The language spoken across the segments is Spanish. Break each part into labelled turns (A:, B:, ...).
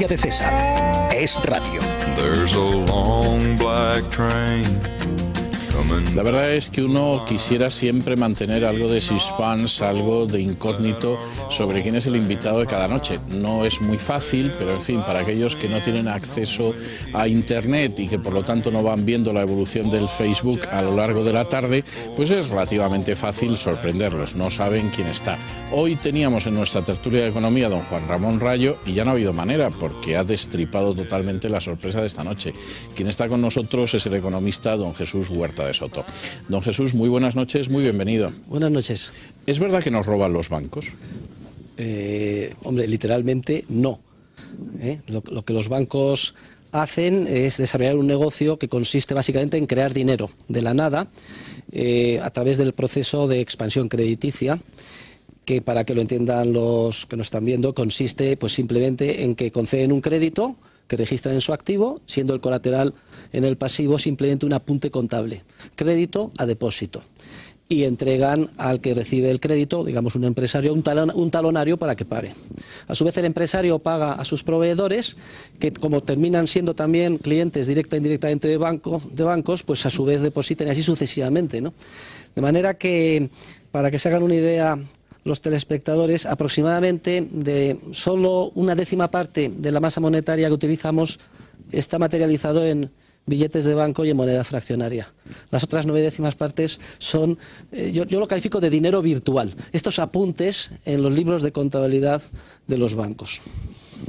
A: María de César. Es radio.
B: There's a long black train.
C: La verdad es que uno quisiera siempre mantener algo de suspense, algo de incógnito sobre quién es el invitado de cada noche. No es muy fácil, pero en fin, para aquellos que no tienen acceso a Internet y que por lo tanto no van viendo la evolución del Facebook a lo largo de la tarde, pues es relativamente fácil sorprenderlos, no saben quién está. Hoy teníamos en nuestra tertulia de economía a don Juan Ramón Rayo y ya no ha habido manera porque ha destripado totalmente la sorpresa de esta noche. Quien está con nosotros es el economista don Jesús Huerta de Soto. Don Jesús, muy buenas noches, muy bienvenido.
D: Buenas noches.
C: ¿Es verdad que nos roban los bancos?
D: Hombre, literalmente no. Lo que los bancos hacen es desarrollar un negocio que consiste básicamente en crear dinero de la nada a través del proceso de expansión crediticia, que para que lo entiendan los que nos están viendo consiste pues simplemente en que conceden un crédito que registran en su activo, siendo el colateral en el pasivo simplemente un apunte contable, crédito a depósito, y entregan al que recibe el crédito, digamos un empresario, un talonario para que pague. A su vez el empresario paga a sus proveedores, que como terminan siendo también clientes directa e indirectamente de bancos, pues a su vez depositan y así sucesivamente, ¿no? De manera que, para que se hagan una idea los telespectadores, aproximadamente de solo una décima parte de la masa monetaria que utilizamos está materializado en billetes de banco y en moneda fraccionaria. Las otras 9 décimas partes son, yo lo califico de dinero virtual, estos apuntes en los libros de contabilidad de los bancos.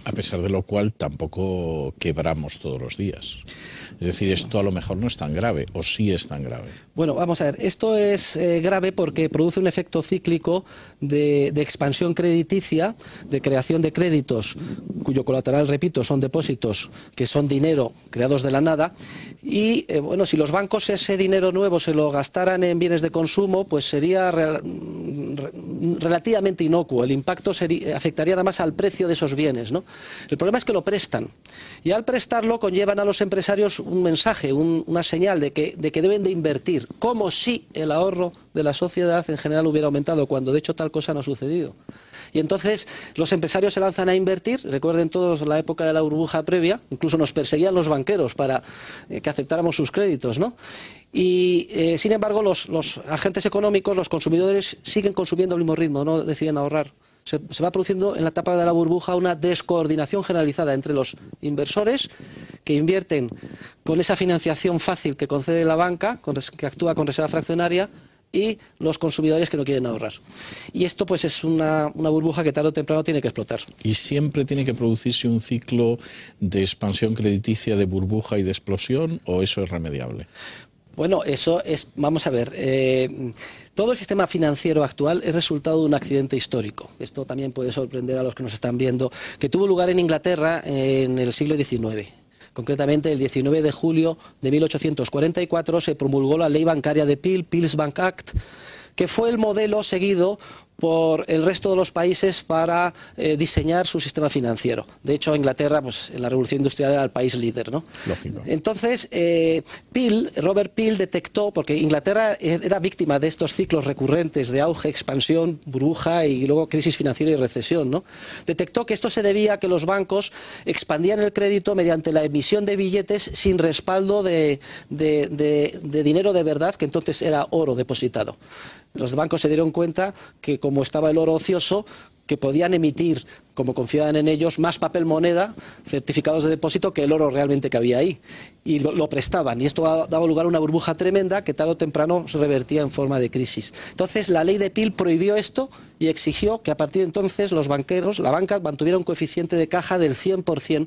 C: A pesar de lo cual tampoco quebramos todos los días. Es decir, esto a lo mejor no es tan grave, o sí es tan grave.
D: Bueno, vamos a ver, esto es grave porque produce un efecto cíclico de expansión crediticia, de creación de créditos, cuyo colateral, repito, son depósitos que son dinero creados de la nada, y bueno, si los bancos ese dinero nuevo se lo gastaran en bienes de consumo, pues sería relativamente inocuo, el impacto afectaría nada más al precio de esos bienes, ¿no? El problema es que lo prestan, y al prestarlo conllevan a los empresarios un mensaje, una señal de que deben de invertir, como si el ahorro de la sociedad en general hubiera aumentado, cuando de hecho tal cosa no ha sucedido. Y entonces los empresarios se lanzan a invertir. Recuerden todos la época de la burbuja previa, incluso nos perseguían los banqueros para que aceptáramos sus créditos, ¿no? Y sin embargo los agentes económicos, los consumidores, siguen consumiendo al mismo ritmo, no deciden ahorrar. Se va produciendo en la etapa de la burbuja una descoordinación generalizada entre los inversores que invierten con esa financiación fácil que concede la banca, que actúa con reserva fraccionaria, y los consumidores que no quieren ahorrar. Y esto pues es una burbuja que tarde o temprano tiene que explotar.
C: ¿Y siempre tiene que producirse un ciclo de expansión crediticia, de burbuja y de explosión, o eso es remediable?
D: Bueno, eso es, vamos a ver, todo el sistema financiero actual es resultado de un accidente histórico. Esto también puede sorprender a los que nos están viendo, que tuvo lugar en Inglaterra en el siglo XIX. Concretamente, el 19 de julio de 1844 se promulgó la ley bancaria de Peel, Peel's Bank Act, que fue el modelo seguido por el resto de los países para diseñar su sistema financiero. De hecho, Inglaterra, pues, en la Revolución Industrial era el país líder, ¿no?
C: Lógico.
D: Entonces, Robert Peel detectó, porque Inglaterra era víctima de estos ciclos recurrentes de auge, expansión, burbuja y luego crisis financiera y recesión, ¿no? Detectó que esto se debía a que los bancos expandían el crédito mediante la emisión de billetes sin respaldo de dinero de verdad, que entonces era oro depositado. Los bancos se dieron cuenta que, como estaba el oro ocioso, que podían emitir, como confiaban en ellos, más papel moneda, certificados de depósito, que el oro realmente que había ahí. Y lo prestaban. Y esto daba lugar a una burbuja tremenda que tarde o temprano se revertía en forma de crisis. Entonces la ley de Peel prohibió esto y exigió que a partir de entonces los banqueros, la banca, mantuviera un coeficiente de caja del 100%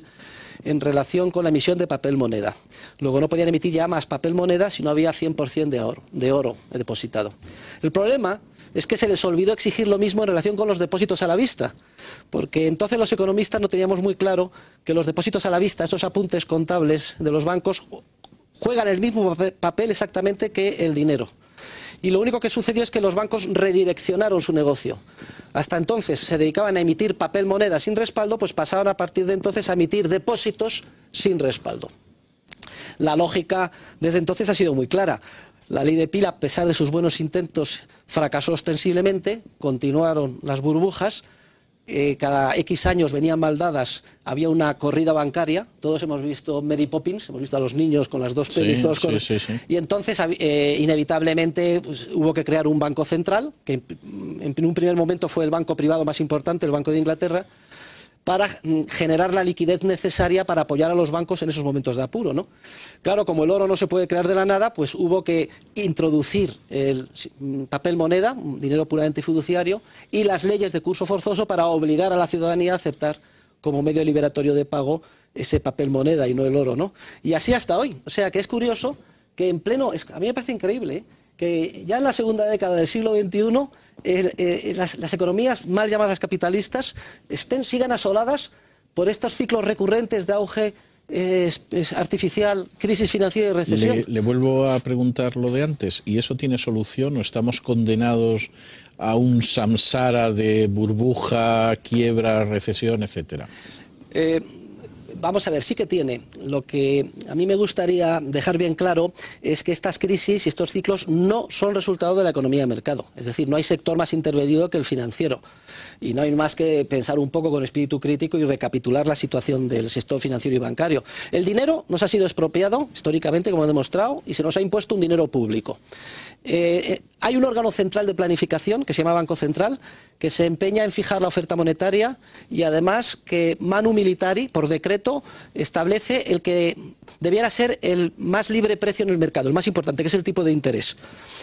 D: en relación con la emisión de papel moneda. Luego no podían emitir ya más papel moneda si no había 100% de oro depositado. El problema es que se les olvidó exigir lo mismo en relación con los depósitos a la vista, porque entonces los economistas no teníamos muy claro que los depósitos a la vista, esos apuntes contables de los bancos, juegan el mismo papel exactamente que el dinero. Y lo único que sucedió es que los bancos redireccionaron su negocio. Hasta entonces se dedicaban a emitir papel moneda sin respaldo, pues pasaron a partir de entonces a emitir depósitos sin respaldo. La lógica desde entonces ha sido muy clara. La ley de Peel, a pesar de sus buenos intentos, fracasó ostensiblemente, continuaron las burbujas, cada X años venían mal dadas, había una corrida bancaria. Todos hemos visto Mary Poppins, hemos visto a los niños con las dos pelis, todos
C: sí.
D: Y entonces inevitablemente pues, hubo que crear un banco central, que en un primer momento fue el banco privado más importante, el Banco de Inglaterra, para generar la liquidez necesaria para apoyar a los bancos en esos momentos de apuro, ¿no? Claro, como el oro no se puede crear de la nada, pues hubo que introducir el papel moneda, dinero puramente fiduciario, y las leyes de curso forzoso para obligar a la ciudadanía a aceptar como medio liberatorio de pago ese papel moneda y no el oro, ¿no? Y así hasta hoy. O sea que es curioso que en pleno... A mí me parece increíble, ¿eh?, que ya en la segunda década del siglo XXI las economías mal llamadas capitalistas sigan asoladas por estos ciclos recurrentes de auge artificial, crisis financiera y recesión.
C: Le vuelvo a preguntar lo de antes, ¿y eso tiene solución o estamos condenados a un samsara de burbuja, quiebra, recesión, etcétera?
D: Vamos a ver, sí que tiene. Lo que a mí me gustaría dejar bien claro es que estas crisis y estos ciclos no son resultado de la economía de mercado. Es decir, no hay sector más intervenido que el financiero. Y no hay más que pensar un poco con espíritu crítico y recapitular la situación del sector financiero y bancario. El dinero nos ha sido expropiado históricamente, como he demostrado, y se nos ha impuesto un dinero público. Hay un órgano central de planificación que se llama Banco Central, que se empeña en fijar la oferta monetaria y además que Manu Militari, por decreto, establece el que debiera ser el más libre precio en el mercado, el más importante, que es el tipo de interés.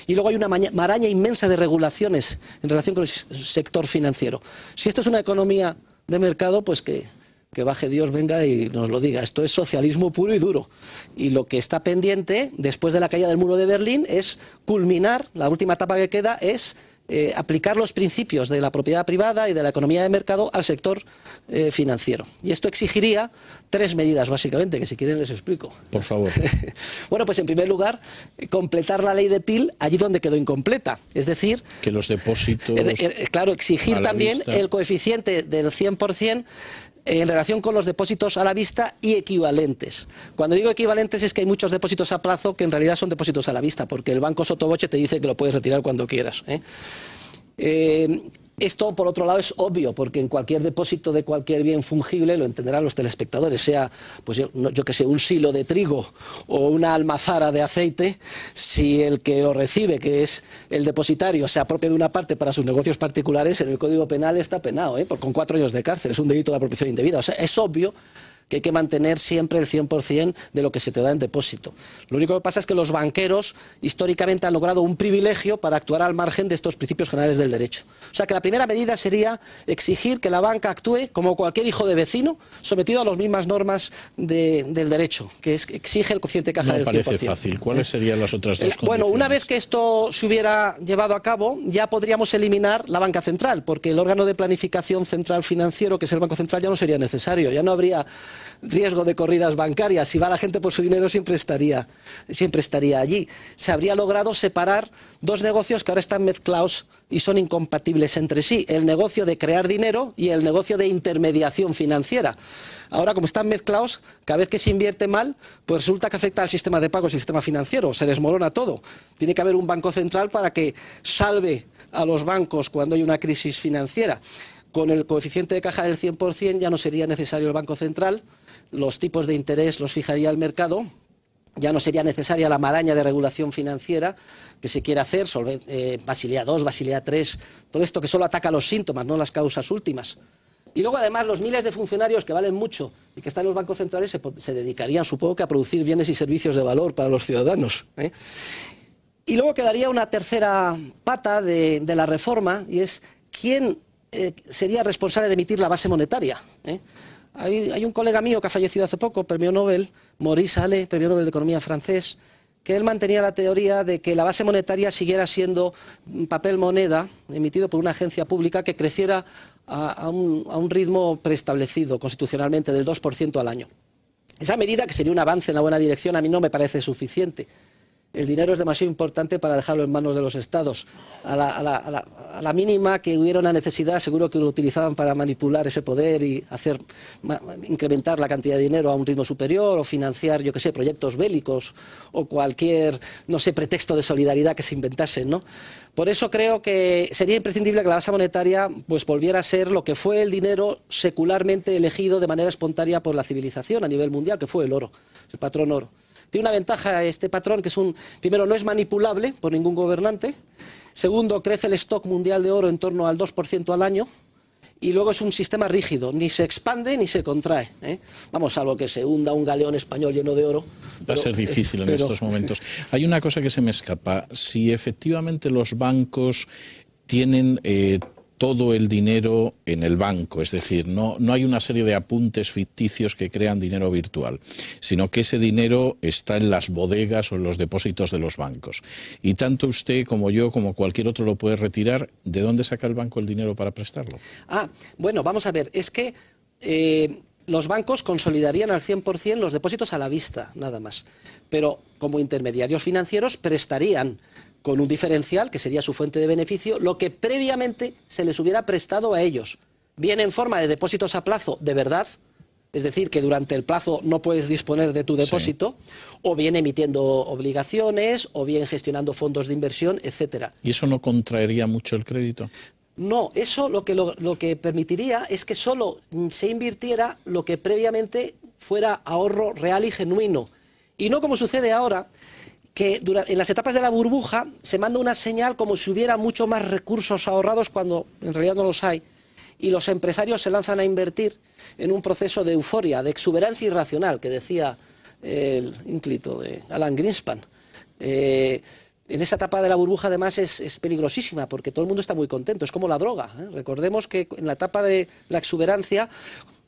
D: Y luego hay una maraña inmensa de regulaciones en relación con el sector financiero. Si esto es una economía de mercado, pues que baje Dios, venga y nos lo diga. Esto es socialismo puro y duro. Y lo que está pendiente, después de la caída del muro de Berlín, es culminar, la última etapa que queda es aplicar los principios de la propiedad privada y de la economía de mercado al sector financiero. Y esto exigiría 3 medidas, básicamente, que si quieren les explico.
C: Por favor.
D: Bueno, pues en primer lugar, completar la ley de Peel allí donde quedó incompleta. Es decir...
C: que los depósitos...
D: claro, exigir también el coeficiente del 100% en relación con los depósitos a la vista y equivalentes. Cuando digo equivalentes es que hay muchos depósitos a plazo que en realidad son depósitos a la vista, porque el banco sotoboche te dice que lo puedes retirar cuando quieras, Esto, por otro lado, es obvio, porque en cualquier depósito de cualquier bien fungible, lo entenderán los telespectadores, sea, pues yo que sé, un silo de trigo o una almazara de aceite, si el que lo recibe, que es el depositario, se apropia de una parte para sus negocios particulares, en el Código Penal está penado, con 4 años de cárcel, es un delito de apropiación indebida. O sea, es obvio que hay que mantener siempre el 100% de lo que se te da en depósito. Lo único que pasa es que los banqueros históricamente han logrado un privilegio para actuar al margen de estos principios generales del derecho. O sea que la primera medida sería exigir que la banca actúe como cualquier hijo de vecino, sometido a las mismas normas del derecho, que exige el coeficiente de caja del 100%.
C: No parece fácil. ¿Cuáles serían las otras dos condiciones?
D: Bueno, una vez que esto se hubiera llevado a cabo, ya podríamos eliminar la banca central, porque el órgano de planificación central financiero, que es el Banco Central, ya no sería necesario, ya no habría riesgo de corridas bancarias. Si va la gente por su dinero, siempre estaría allí. Se habría logrado separar dos negocios que ahora están mezclados y son incompatibles entre sí: el negocio de crear dinero y el negocio de intermediación financiera. Ahora, como están mezclados, cada vez que se invierte mal, pues resulta que afecta al sistema de pagos y al sistema financiero, se desmorona todo. Tiene que haber un banco central para que salve a los bancos cuando hay una crisis financiera. Con el coeficiente de caja del 100% ya no sería necesario el Banco Central, los tipos de interés los fijaría el mercado, ya no sería necesaria la maraña de regulación financiera que se quiere hacer, Basilea II, Basilea III, todo esto que solo ataca los síntomas, no las causas últimas. Y luego, además, los miles de funcionarios que valen mucho y que están en los bancos centrales se dedicarían, supongo, que a producir bienes y servicios de valor para los ciudadanos. Y luego quedaría una tercera pata de la reforma, y es quién sería responsable de emitir la base monetaria. Hay un colega mío que ha fallecido hace poco, premio Nobel, Maurice Allais, premio Nobel de Economía francés, que él mantenía la teoría de que la base monetaria siguiera siendo papel moneda emitido por una agencia pública que creciera a un ritmo preestablecido constitucionalmente del 2% al año. Esa medida, que sería un avance en la buena dirección, a mí no me parece suficiente. el dinero es demasiado importante para dejarlo en manos de los estados. A la mínima que hubiera una necesidad, seguro que lo utilizaban para manipular ese poder y incrementar la cantidad de dinero a un ritmo superior, o financiar, yo qué sé, proyectos bélicos o cualquier, no sé, pretexto de solidaridad que se inventasen, ¿no? Por eso creo que sería imprescindible que la base monetaria pues volviera a ser lo que fue el dinero secularmente elegido de manera espontánea por la civilización a nivel mundial, que fue el oro, el patrón oro. Tiene una ventaja este patrón, que es primero, no es manipulable por ningún gobernante. Segundo, crece el stock mundial de oro en torno al 2% al año. Y luego es un sistema rígido, ni se expande ni se contrae, ¿eh? Vamos, salvo que se hunda un galeón español lleno de oro.
C: Va a ser difícil en estos momentos. Hay una cosa que se me escapa. Si efectivamente los bancos tienen todo el dinero en el banco, es decir, no hay una serie de apuntes ficticios que crean dinero virtual, sino que ese dinero está en las bodegas o en los depósitos de los bancos. Y tanto usted como yo, como cualquier otro, lo puede retirar. ¿De dónde saca el banco el dinero para prestarlo?
D: Bueno, vamos a ver, es que los bancos consolidarían al 100% los depósitos a la vista, nada más. Pero como intermediarios financieros prestarían con un diferencial, que sería su fuente de beneficio, lo que previamente se les hubiera prestado a ellos, bien en forma de depósitos a plazo de verdad, es decir, que durante el plazo no puedes disponer de tu depósito, sí, o bien emitiendo obligaciones, o bien gestionando fondos de inversión, etcétera.
C: ¿Y eso no contraería mucho el crédito?
D: No, eso lo que permitiría es que solo se invirtiera lo que previamente fuera ahorro real y genuino, y no como sucede ahora, que en las etapas de la burbuja se manda una señal como si hubiera mucho más recursos ahorrados cuando en realidad no los hay, y los empresarios se lanzan a invertir en un proceso de euforia, de exuberancia irracional, que decía el ínclito de Alan Greenspan. En esa etapa de la burbuja además es peligrosísima porque todo el mundo está muy contento, es como la droga, ¿eh? Recordemos que en la etapa de la exuberancia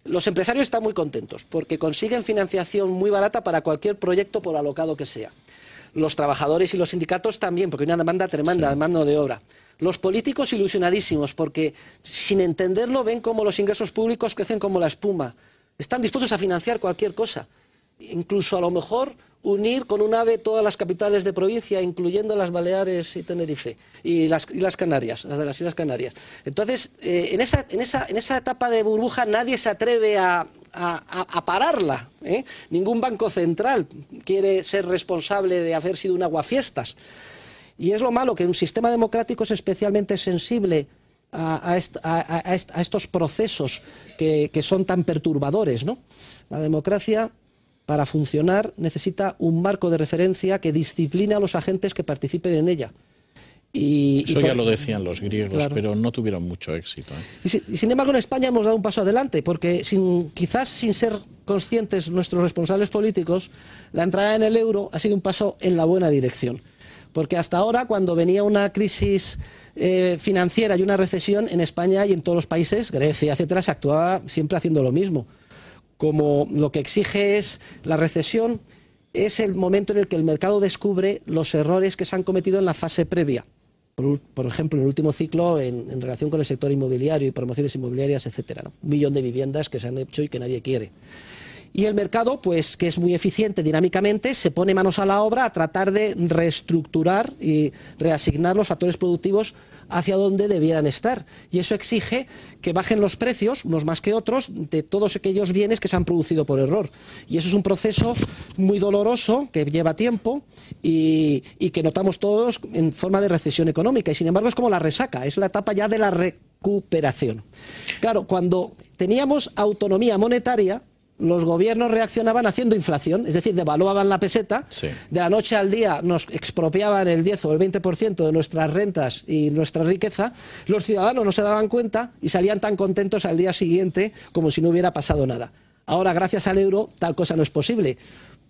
D: los empresarios están muy contentos porque consiguen financiación muy barata para cualquier proyecto por alocado que sea. Los trabajadores y los sindicatos también, porque hay una demanda tremenda de mano de obra. Los políticos ilusionadísimos, porque sin entenderlo ven cómo los ingresos públicos crecen como la espuma. Están dispuestos a financiar cualquier cosa. Incluso a lo mejor unir con un AVE todas las capitales de provincia, incluyendo las Baleares y Tenerife, y las Canarias, las de las Islas Canarias. Entonces, en esa etapa de burbuja nadie se atreve a pararla, ¿eh? Ningún banco central quiere ser responsable de haber sido un aguafiestas. Y es lo malo, que un sistema democrático es especialmente sensible a estos procesos que son tan perturbadores, ¿no? La democracia, para funcionar, necesita un marco de referencia que discipline a los agentes que participen en ella.
C: Eso ya lo decían los griegos, claro, pero no tuvieron mucho éxito, ¿eh?
D: Y sin embargo en España hemos dado un paso adelante, porque quizás sin ser conscientes nuestros responsables políticos, la entrada en el euro ha sido un paso en la buena dirección. Porque hasta ahora, cuando venía una crisis financiera y una recesión en España y en todos los países, Grecia, etcétera, se actuaba siempre haciendo lo mismo. Como lo que exige es la recesión, es el momento en el que el mercado descubre los errores que se han cometido en la fase previa. Por ejemplo, en el último ciclo, en relación con el sector inmobiliario y promociones inmobiliarias, etcétera, ¿no? 1 millón de viviendas que se han hecho y que nadie quiere. Y el mercado, pues, que es muy eficiente dinámicamente, se pone manos a la obra a tratar de reestructurar y reasignar los factores productivos hacia donde debieran estar. Y eso exige que bajen los precios, unos más que otros, de todos aquellos bienes que se han producido por error. Y eso es un proceso muy doloroso, que lleva tiempo y que notamos todos en forma de recesión económica. Y sin embargo es como la resaca, es la etapa ya de la recuperación. Claro, cuando teníamos autonomía monetaria, los gobiernos reaccionaban haciendo inflación, es decir, devaluaban la peseta, sí, de la noche al día nos expropiaban el 10 o el 20% de nuestras rentas y nuestra riqueza, los ciudadanos no se daban cuenta y salían tan contentos al día siguiente como si no hubiera pasado nada. Ahora, gracias al euro, tal cosa no es posible.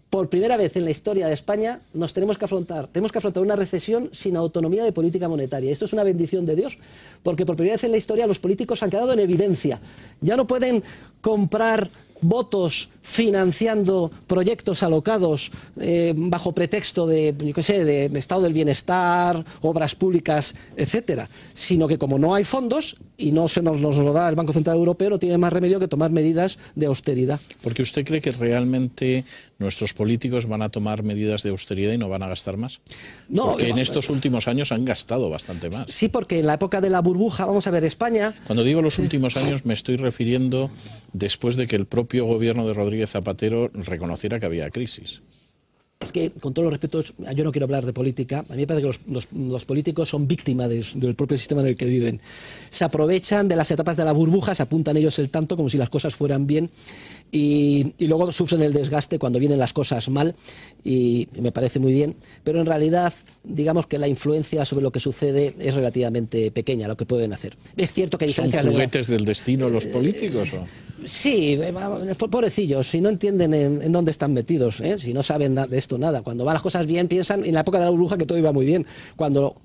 D: Por primera vez en la historia de España tenemos que afrontar una recesión sin autonomía de política monetaria. Esto es una bendición de Dios, porque por primera vez en la historia los políticos han quedado en evidencia. Ya no pueden comprar votos financiando proyectos alocados bajo pretexto de, yo qué sé, de estado del bienestar, obras públicas, etcétera, sino que como no hay fondos y no se nos lo da el Banco Central Europeo, no tiene más remedio que tomar medidas de austeridad.
C: Porque usted cree que realmente nuestros políticos van a tomar medidas de austeridad y no van a gastar más.
D: No,
C: porque en estos últimos años han gastado bastante más.
D: Sí, porque en la época de la burbuja, vamos a ver, España...
C: Cuando digo los últimos años me estoy refiriendo después de que el propio gobierno de Rodríguez Zapatero reconociera que había crisis.
D: Es que, con todos los respetos, yo no quiero hablar de política. A mí me parece que los políticos son víctimas del propio sistema en el que viven. Se aprovechan de las etapas de la burbuja, se apuntan ellos el tanto como si las cosas fueran bien y luego sufren el desgaste cuando vienen las cosas mal, y me parece muy bien. Pero en realidad, digamos que la influencia sobre lo que sucede es relativamente pequeña, lo que pueden hacer. Es cierto que hay
C: ¿Son juguetes del destino los políticos? ¿O?
D: Sí, pobrecillos, si no entienden en dónde están metidos, si no saben de esto nada. Cuando van las cosas bien, piensan en la época de la burbuja que todo iba muy bien, cuando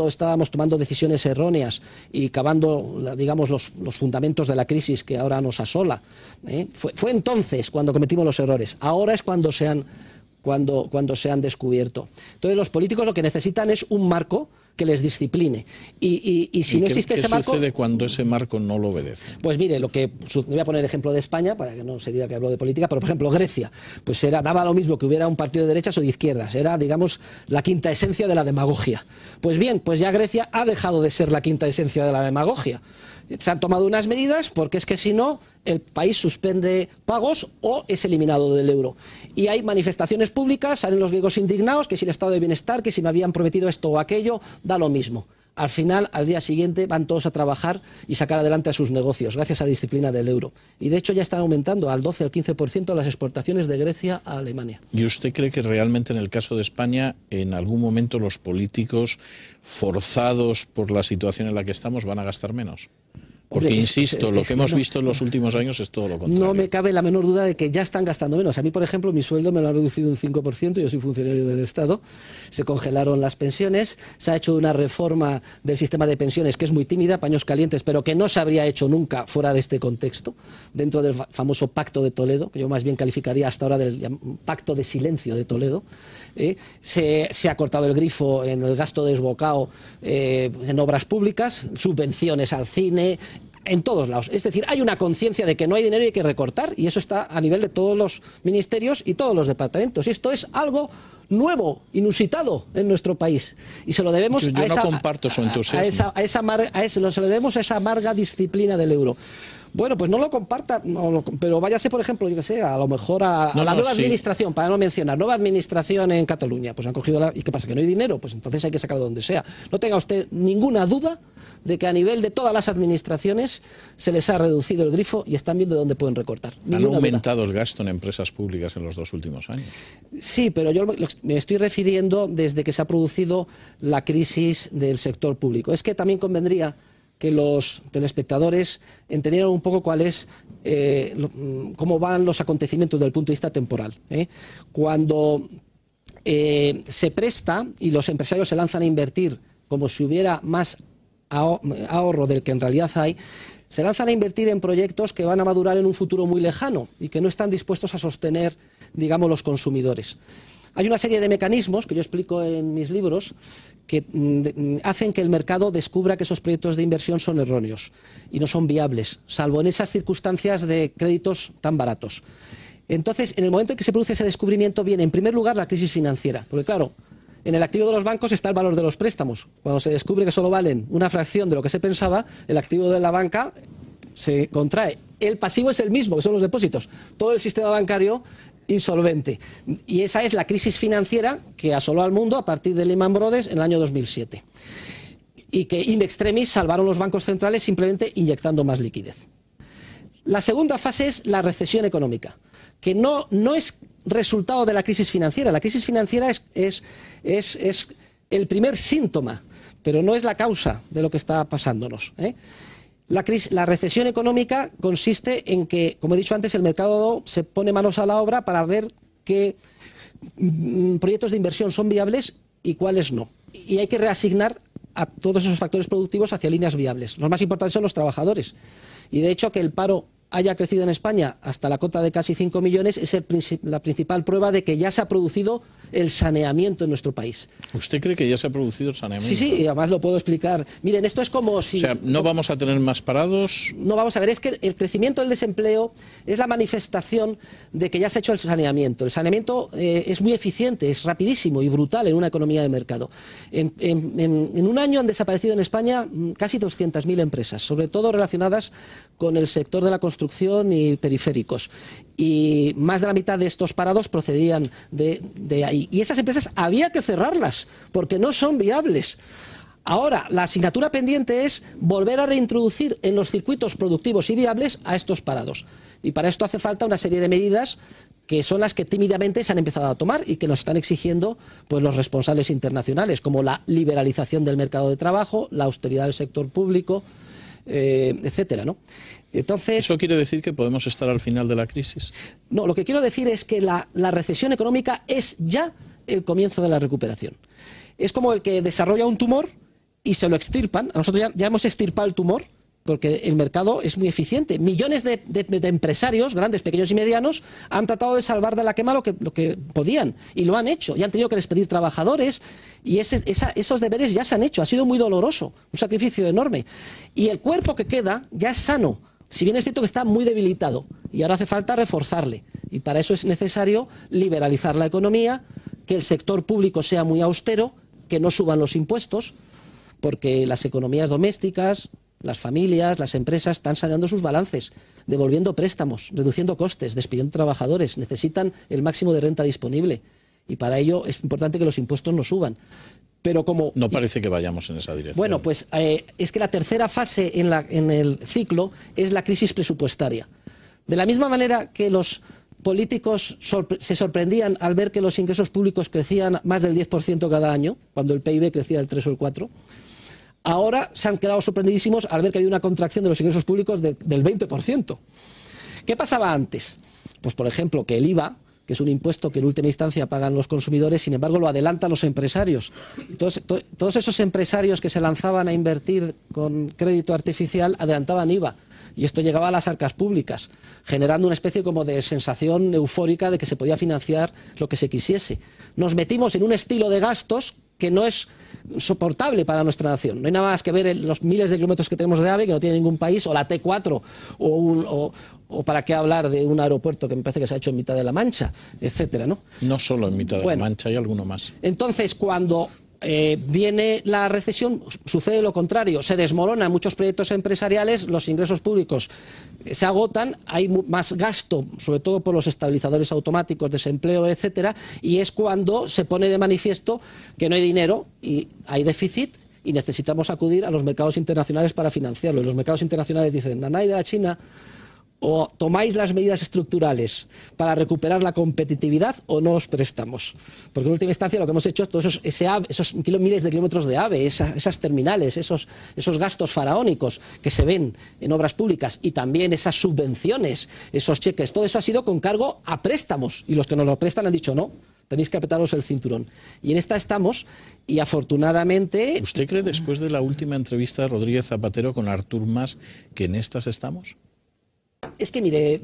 D: estábamos tomando decisiones erróneas y cavando, digamos, los fundamentos de la crisis que ahora nos asola. Fue entonces cuando cometimos los errores. Ahora es cuando se han descubierto. Entonces los políticos lo que necesitan es un marco que les discipline. Y si no existe ese marco...
C: ¿Qué sucede cuando ese marco no lo obedece?
D: Pues mire, voy a poner el ejemplo de España, para que no se diga que hablo de política, pero por ejemplo Grecia, pues daba lo mismo que hubiera un partido de derechas o de izquierdas, era, digamos, la quinta esencia de la demagogia. Pues bien, pues ya Grecia ha dejado de ser la quinta esencia de la demagogia. Se han tomado unas medidas porque es que si no, el país suspende pagos o es eliminado del euro. Y hay manifestaciones públicas, salen los griegos indignados, que si el estado de bienestar, que si me habían prometido esto o aquello, da lo mismo. Al final, al día siguiente, van todos a trabajar y sacar adelante a sus negocios, gracias a la disciplina del euro. Y de hecho ya están aumentando al 12 al 15% las exportaciones de Grecia a Alemania.
C: ¿Y usted cree que realmente en el caso de España, en algún momento los políticos, forzados por la situación en la que estamos, van a gastar menos? Porque, insisto, lo que hemos visto en los últimos años es todo lo contrario.
D: No me cabe la menor duda de que ya están gastando menos. A mí, por ejemplo, mi sueldo me lo han reducido un 5%, yo soy funcionario del Estado, se congelaron las pensiones, se ha hecho una reforma del sistema de pensiones que es muy tímida, paños calientes, pero que no se habría hecho nunca fuera de este contexto, dentro del famoso Pacto de Toledo, que yo más bien calificaría hasta ahora del Pacto de Silencio de Toledo. Se ha cortado el grifo en el gasto desbocado en obras públicas, subvenciones al cine, en todos lados. Es decir, hay una conciencia de que no hay dinero y hay que recortar, y eso está a nivel de todos los ministerios y todos los departamentos. Y esto es algo nuevo, inusitado en nuestro país. Y se lo debemos
C: se
D: lo debemos a esa amarga disciplina del euro. Bueno, pues no lo comparta, pero váyase, por ejemplo, yo que sé, a lo mejor a la nueva administración, para no mencionar, nueva administración en Cataluña, pues han cogido ¿y qué pasa? ¿Que no hay dinero? Pues entonces hay que sacarlo donde sea. No tenga usted ninguna duda de que a nivel de todas las administraciones se les ha reducido el grifo y están viendo dónde pueden recortar.
C: ¿Han aumentado el gasto en empresas públicas en los 2 últimos años? Sí,
D: pero yo me estoy refiriendo desde que se ha producido la crisis del sector público. Es que también convendría que los telespectadores entendieran un poco cómo van los acontecimientos desde el punto de vista temporal. Cuando se presta y los empresarios se lanzan a invertir como si hubiera más ahorro del que en realidad hay, se lanzan a invertir en proyectos que van a madurar en un futuro muy lejano y que no están dispuestos a sostener, digamos, los consumidores. Hay una serie de mecanismos que yo explico en mis libros que hacen que el mercado descubra que esos proyectos de inversión son erróneos y no son viables, salvo en esas circunstancias de créditos tan baratos. Entonces, en el momento en que se produce ese descubrimiento, viene en primer lugar la crisis financiera, porque claro, en el activo de los bancos está el valor de los préstamos. Cuando se descubre que solo valen una fracción de lo que se pensaba, el activo de la banca se contrae. El pasivo es el mismo, que son los depósitos. Todo el sistema bancario insolvente. Y esa es la crisis financiera que asoló al mundo a partir de Lehman Brothers en el año 2007. Y que in extremis salvaron los bancos centrales simplemente inyectando más liquidez. La segunda fase es la recesión económica, que no es resultado de la crisis financiera. La crisis financiera es el primer síntoma, pero no es la causa de lo que está pasándonos. La recesión económica consiste en que, como he dicho antes, el mercado se pone manos a la obra para ver qué proyectos de inversión son viables y cuáles no. Y hay que reasignar a todos esos factores productivos hacia líneas viables. Los más importantes son los trabajadores. Y de hecho que el paro haya crecido en España hasta la cota de casi 5 millones es la principal prueba de que ya se ha producido el saneamiento en nuestro país.
C: ¿Usted cree que ya se ha producido el saneamiento?
D: Sí, sí, y además lo puedo explicar. Miren, esto es como si...
C: O sea, ¿no vamos a tener más parados?
D: No, vamos a ver, es que el crecimiento del desempleo es la manifestación de que ya se ha hecho el saneamiento. El saneamiento es muy eficiente, es rapidísimo y brutal en una economía de mercado. En un año han desaparecido en España casi 200.000 empresas, sobre todo relacionadas con el sector de la construcción y periféricos. Y más de la mitad de estos parados procedían de ahí. Y esas empresas había que cerrarlas, porque no son viables. Ahora, la asignatura pendiente es volver a reintroducir en los circuitos productivos y viables a estos parados. Y para esto hace falta una serie de medidas que son las que tímidamente se han empezado a tomar y que nos están exigiendo pues, los responsables internacionales, como la liberalización del mercado de trabajo, la austeridad del sector público, etcétera, ¿no? Entonces,
C: ¿eso quiere decir que podemos estar al final de la crisis?
D: No, lo que quiero decir es que la recesión económica es ya el comienzo de la recuperación. Es como el que desarrolla un tumor y se lo extirpan. A nosotros ya hemos extirpado el tumor porque el mercado es muy eficiente. Millones de empresarios, grandes, pequeños y medianos, han tratado de salvar de la quema lo que podían y lo han hecho. Y han tenido que despedir trabajadores y esos deberes ya se han hecho. Ha sido muy doloroso, un sacrificio enorme. Y el cuerpo que queda ya es sano. Si bien es cierto que está muy debilitado y ahora hace falta reforzarle. Y para eso es necesario liberalizar la economía, que el sector público sea muy austero, que no suban los impuestos, porque las economías domésticas, las familias, las empresas están saneando sus balances, devolviendo préstamos, reduciendo costes, despidiendo trabajadores, necesitan el máximo de renta disponible y para ello es importante que los impuestos no suban. Pero como
C: no parece que vayamos en esa dirección.
D: Bueno, pues es que la tercera fase en el ciclo es la crisis presupuestaria. De la misma manera que los políticos se sorprendían al ver que los ingresos públicos crecían más del 10% cada año, cuando el PIB crecía del 3 o el 4%, ahora se han quedado sorprendidísimos al ver que había una contracción de los ingresos públicos del 20%. ¿Qué pasaba antes? Pues, por ejemplo, que el IVA, que es un impuesto que en última instancia pagan los consumidores, sin embargo lo adelantan los empresarios. Todos esos empresarios que se lanzaban a invertir con crédito artificial adelantaban IVA. Y esto llegaba a las arcas públicas, generando una especie como de sensación eufórica de que se podía financiar lo que se quisiese. Nos metimos en un estilo de gastos que no es soportable para nuestra nación. No hay nada más que ver los miles de kilómetros que tenemos de AVE, que no tiene ningún país, o la T4, o para qué hablar de un aeropuerto que me parece que se ha hecho en mitad de la Mancha, etcétera, ¿no?
C: No solo en mitad de la Mancha, hay alguno más.
D: Entonces, cuando viene la recesión, sucede lo contrario, se desmoronan muchos proyectos empresariales, los ingresos públicos se agotan, hay más gasto, sobre todo por los estabilizadores automáticos, desempleo, etcétera, y es cuando se pone de manifiesto que no hay dinero y hay déficit y necesitamos acudir a los mercados internacionales para financiarlo. Y los mercados internacionales dicen, nanay de la China, o tomáis las medidas estructurales para recuperar la competitividad o no os prestamos. Porque en última instancia lo que hemos hecho, todos esos miles de kilómetros de AVE, esas terminales, esos gastos faraónicos que se ven en obras públicas y también esas subvenciones, esos cheques, todo eso ha sido con cargo a préstamos y los que nos lo prestan han dicho no. Tenéis que apretaros el cinturón. Y en esta estamos, y afortunadamente...
C: ¿Usted cree, después de la última entrevista de Rodríguez Zapatero con Artur Mas, que en estas estamos?
D: Es que, mire,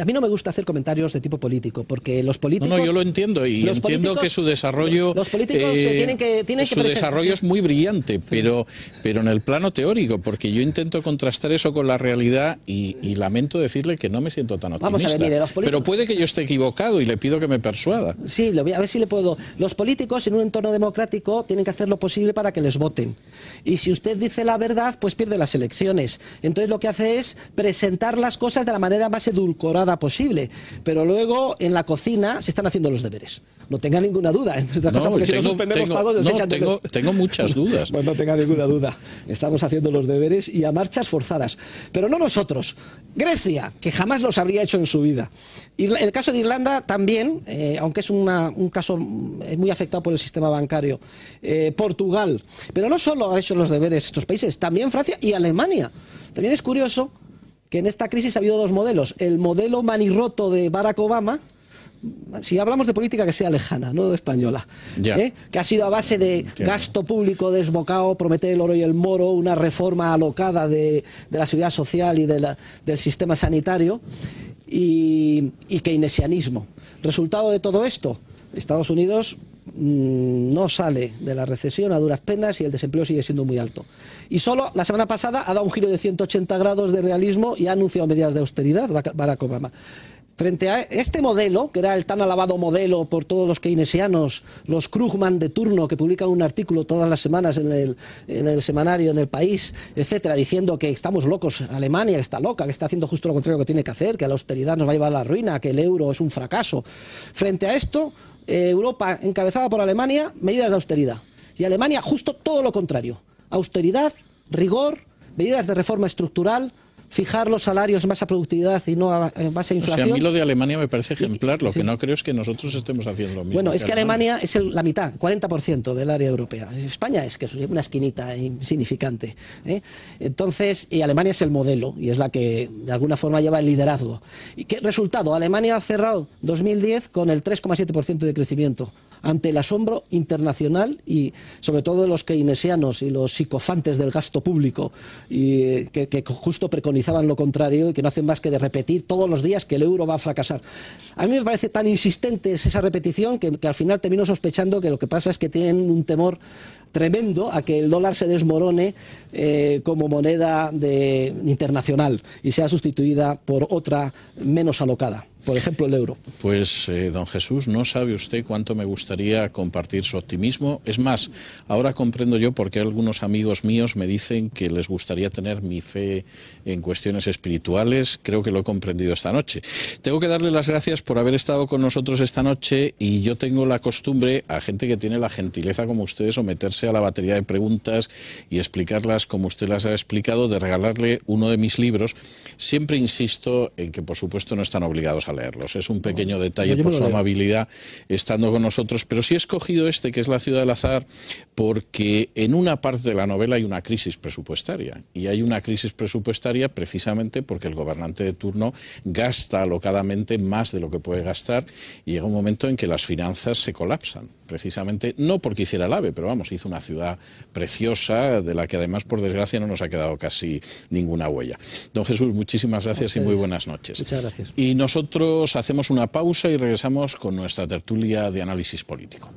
D: a mí no me gusta hacer comentarios de tipo político, porque los políticos...
C: No, yo lo entiendo, y entiendo que su desarrollo...
D: Los políticos tienen que
C: su desarrollo es muy brillante, pero en el plano teórico, porque yo intento contrastar eso con la realidad y lamento decirle que no me siento tan optimista.
D: Vamos a ver, mire, los políticos...
C: Pero puede que yo esté equivocado y le pido que me persuada.
D: Sí, a ver si le puedo... Los políticos en un entorno democrático tienen que hacer lo posible para que les voten. Y si usted dice la verdad, pues pierde las elecciones. Entonces lo que hace es presentar las cosas de la manera más edulcorada posible, pero luego en la cocina se están haciendo los deberes. No tenga ninguna duda, entre otras cosas, porque si no suspendemos pagos...
C: Tengo muchas dudas.
D: Pues no tenga ninguna duda. Estamos haciendo los deberes y a marchas forzadas. Pero no nosotros. Grecia, que jamás los habría hecho en su vida. Y el caso de Irlanda también, aunque es un caso muy afectado por el sistema bancario. Portugal. Pero no solo han hecho los deberes estos países, también Francia y Alemania. También es curioso que en esta crisis ha habido dos modelos. El modelo manirroto de Barack Obama, si hablamos de política que sea lejana, no española, que ha sido a base de gasto público desbocado, prometer el oro y el moro, una reforma alocada de la seguridad social y del sistema sanitario, y keynesianismo. Resultado de todo esto, Estados Unidos no sale de la recesión a duras penas y el desempleo sigue siendo muy alto. Y solo la semana pasada ha dado un giro de 180 grados de realismo y ha anunciado medidas de austeridad, Barack Obama. Frente a este modelo, que era el tan alabado modelo por todos los keynesianos, los Krugman de turno, que publican un artículo todas las semanas en el semanario, en El País, etcétera, diciendo que estamos locos, Alemania está loca, que está haciendo justo lo contrario que tiene que hacer, que la austeridad nos va a llevar a la ruina, que el euro es un fracaso. Frente a esto, Europa, encabezada por Alemania, medidas de austeridad. Y Alemania, justo todo lo contrario. Austeridad, rigor, medidas de reforma estructural, fijar los salarios en base a productividad y no en base a inflación.
C: O sea, a mí lo de Alemania me parece ejemplar, lo que no creo es que nosotros estemos haciendo lo mismo.
D: Bueno, es que Alemania es la mitad, 40% del área europea. España es que es una esquinita insignificante, ¿eh? Entonces, y Alemania es el modelo y es la que de alguna forma lleva el liderazgo. ¿Y qué resultado? Alemania ha cerrado 2010 con el 3,7% de crecimiento, ante el asombro internacional y sobre todo de los keynesianos y los psicofantes del gasto público, y que justo preconizaban lo contrario y que no hacen más que de repetir todos los días que el euro va a fracasar. A mí me parece tan insistente esa repetición que al final termino sospechando que lo que pasa es que tienen un temor tremendo a que el dólar se desmorone como moneda internacional y sea sustituida por otra menos alocada. Por ejemplo, el euro.
C: Pues, don Jesús, no sabe usted cuánto me gustaría compartir su optimismo. Es más, ahora comprendo yo por qué algunos amigos míos me dicen que les gustaría tener mi fe en cuestiones espirituales. Creo que lo he comprendido esta noche. Tengo que darle las gracias por haber estado con nosotros esta noche, y yo tengo la costumbre, a gente que tiene la gentileza como ustedes, someterse a la batería de preguntas y explicarlas como usted las ha explicado, de regalarle uno de mis libros. Siempre insisto en que, por supuesto, no están obligados a leerlos. Es un pequeño detalle por su amabilidad estando con nosotros, pero sí he escogido este, que es La ciudad del azar, porque en una parte de la novela hay una crisis presupuestaria, y hay una crisis presupuestaria precisamente porque el gobernante de turno gasta alocadamente más de lo que puede gastar, y llega un momento en que las finanzas se colapsan, precisamente no porque hiciera el AVE, pero vamos, hizo una ciudad preciosa de la que además, por desgracia, no nos ha quedado casi ninguna huella. Don Jesús, muchísimas gracias y muy buenas noches.
D: Muchas gracias.
C: Y nosotros hacemos una pausa y regresamos con nuestra tertulia de análisis político.